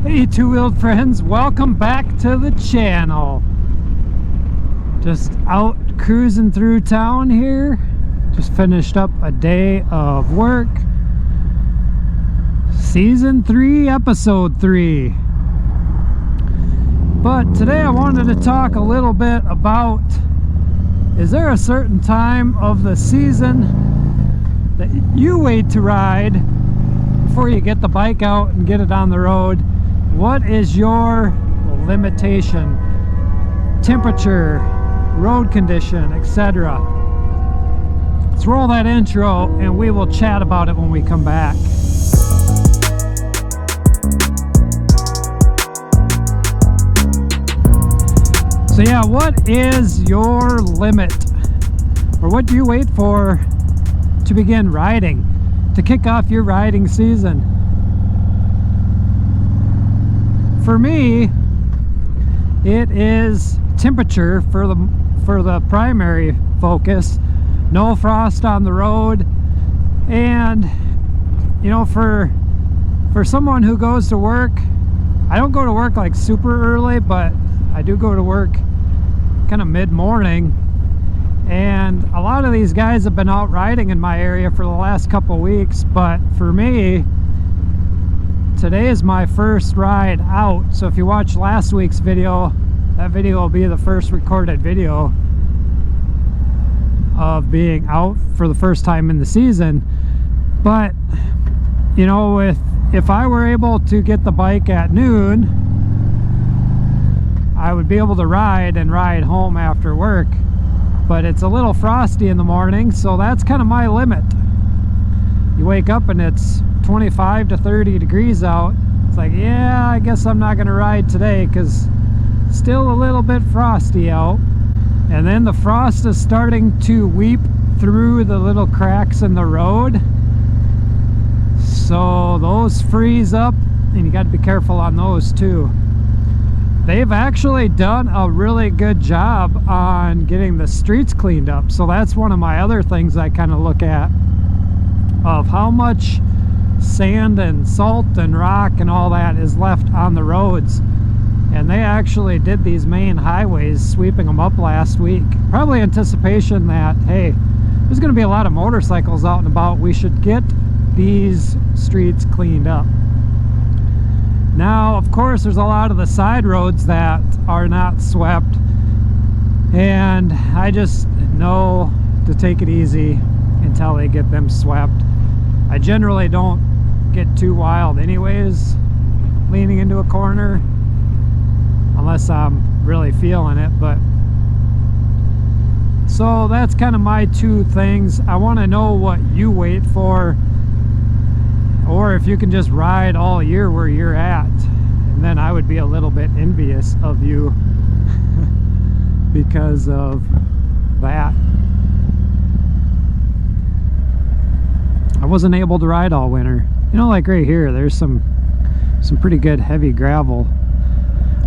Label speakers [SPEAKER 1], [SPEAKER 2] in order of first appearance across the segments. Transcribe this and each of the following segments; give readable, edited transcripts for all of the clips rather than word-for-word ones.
[SPEAKER 1] Hey two-wheeled friends, welcome back to the channel. Just out cruising through town here. Just finished up a day of work. Season 3, episode 3. But today I wanted to talk a little bit about, is there a certain time of the season that you wait to ride before you get the bike out and get it on the road? What is your limitation, temperature, road condition, etc.? Let's roll that intro and we will chat about it when we come back. So yeah, what is your limit? Or what do you wait for to begin riding, to kick off your riding season? For me, it is temperature for the primary focus. No frost on the road, and you know, for someone who goes to work, I don't go to work like super early, but I do go to work kind of mid-morning, and a lot of these guys have been out riding in my area for the last couple weeks. But for me, today is my first ride out. So if you watched last week's video, that video will be the first recorded video of being out for the first time in the season. But you know, if I were able to get the bike at noon, I would be able to ride home after work. But it's a little frosty in the morning, so that's kind of my limit. You wake up and it's 25 to 30 degrees out. It's like, yeah, I guess I'm not gonna ride today because it's still a little bit frosty out. And then the frost is starting to weep through the little cracks in the road, so those freeze up, and you got to be careful on those too. They've actually done a really good job on getting the streets cleaned up, so that's one of my other things I kind of look at, of how much sand and salt and rock and all that is left on the roads. And they actually did these main highways, sweeping them up last week, probably anticipation that, hey, there's going to be a lot of motorcycles out and about, we should get these streets cleaned up. Now of course there's a lot of the side roads that are not swept, and I just know to take it easy until they get them swept. I generally don't get too wild anyways, leaning into a corner, unless I'm really feeling it. But so that's kind of my two things. I want to know what you wait for, or if you can just ride all year where you're at, and then I would be a little bit envious of you because of that. I wasn't able to ride all winter. You know, like right here, there's some pretty good heavy gravel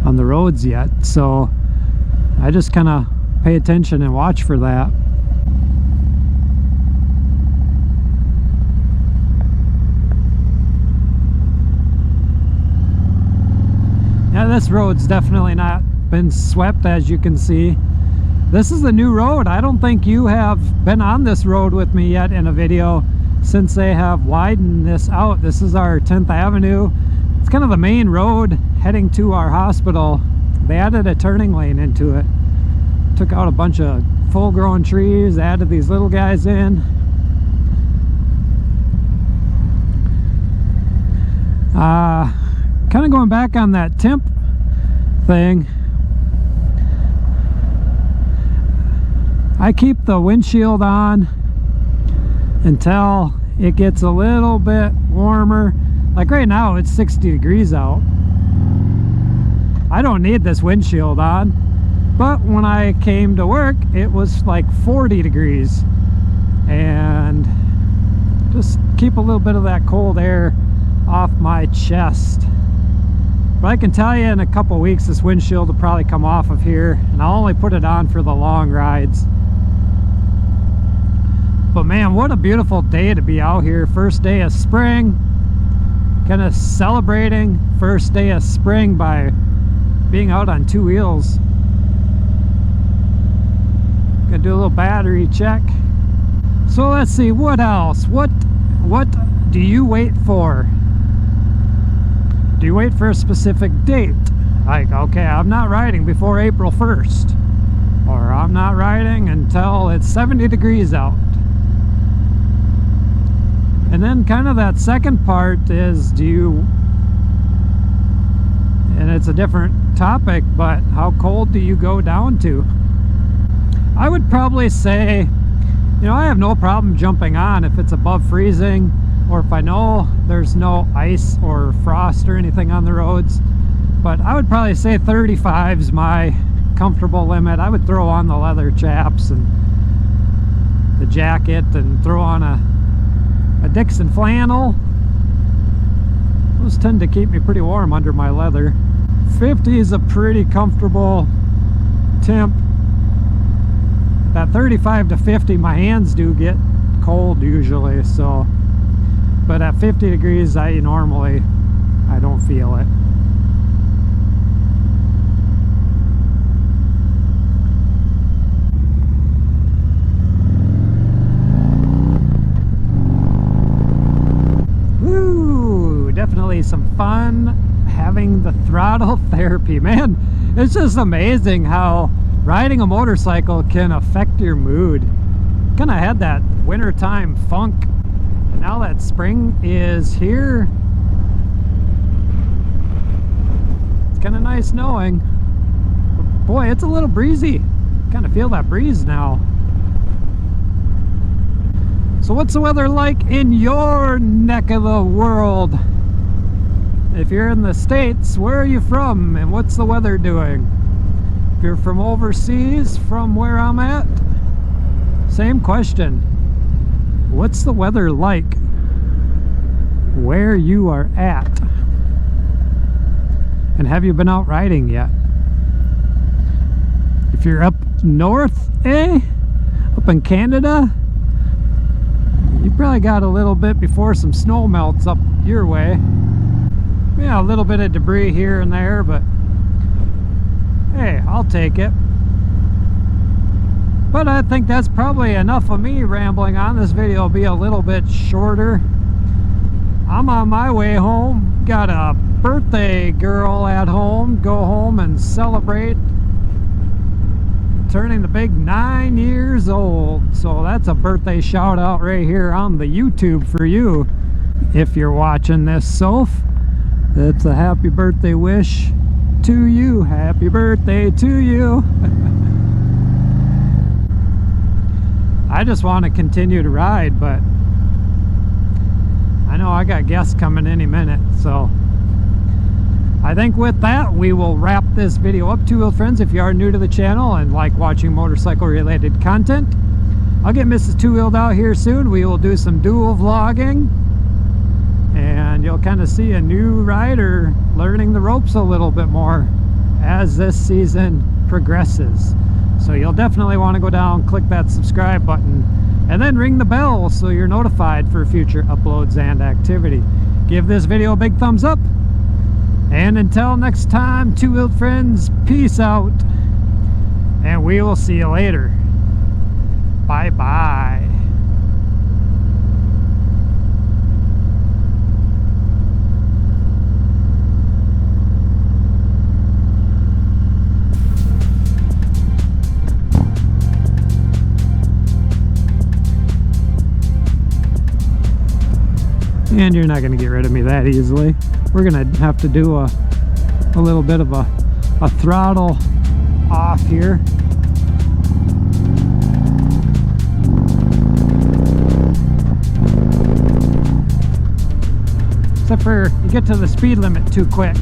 [SPEAKER 1] on the roads yet, so I just kind of pay attention and watch for that. Yeah, this road's definitely not been swept, as you can see. This is the new road. I don't think you have been on this road with me yet in a video, since they have widened this out. This is our 10th Avenue. It's kind of the main road heading to our hospital. They added a turning lane into it. Took out a bunch of full-grown trees, added these little guys in. Kind of going back on that temp thing, I keep the windshield on until it gets a little bit warmer. Like right now it's 60 degrees out. I don't need this windshield on, but when I came to work it was like 40 degrees, and just keep a little bit of that cold air off my chest. But I can tell you, in a couple weeks this windshield will probably come off of here, and I'll only put it on for the long rides. But man, what a beautiful day to be out here. First day of spring. kind of celebrating first day of spring by being out on two wheels. Gonna do a little battery check. So let's see, what else? What do you wait for? Do you wait for a specific date? Like, okay, I'm not riding before April 1st. Or I'm not riding until it's 70 degrees out. And then kind of that second part is, do you, and it's a different topic, but how cold do you go down to? I would probably say, you know, I have no problem jumping on if it's above freezing, or if I know there's no ice or frost or anything on the roads. But I would probably say 35 is my comfortable limit. I would throw on the leather chaps and the jacket and throw on a Dixon flannel. Those tend to keep me pretty warm under my leather. 50 is a pretty comfortable temp. That 35 to 50, my hands do get cold usually, so, but at 50 degrees I don't feel it. Definitely some fun having the throttle therapy, man. It's just amazing how riding a motorcycle can affect your mood. Kind of had that wintertime funk, and now that spring is here, it's kind of nice knowing. But boy, it's a little breezy. Kind of feel that breeze now. So what's the weather like in your neck of the world? If you're in the States, where are you from and what's the weather doing? If you're from overseas, from where I'm at, same question. What's the weather like where you are at? And have you been out riding yet? If you're up north, up in Canada, you probably got a little bit before some snow melts up your way. Yeah, a little bit of debris here and there, but hey, I'll take it. But I think that's probably enough of me rambling on. This video will be a little bit shorter. I'm on my way home. Got a birthday girl at home. Go home and celebrate turning the big 9 years old. So that's a birthday shout out right here on the YouTube for you. If you're watching this, Soph, that's a happy birthday wish to you. Happy birthday to you. I just want to continue to ride, but I know I got guests coming any minute, so I think with that we will wrap this video up. Two-wheeled friends, if you are new to the channel and like watching motorcycle related content, I'll get Mrs.TWOWHEELD out here soon. We will do some dual vlogging, and you'll kind of see a new rider learning the ropes a little bit more as this season progresses. So you'll definitely want to go down, click that subscribe button, and then ring the bell so you're notified for future uploads and activity. Give this video a big thumbs up, and until next time, two-wheeled friends, peace out, and we will see you later. Bye bye. And you're not going to get rid of me that easily. We're going to have to do a little bit of a throttle off here. Except for you get to the speed limit too quick.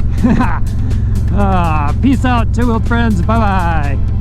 [SPEAKER 1] Peace out, two-wheeled friends. Bye-bye.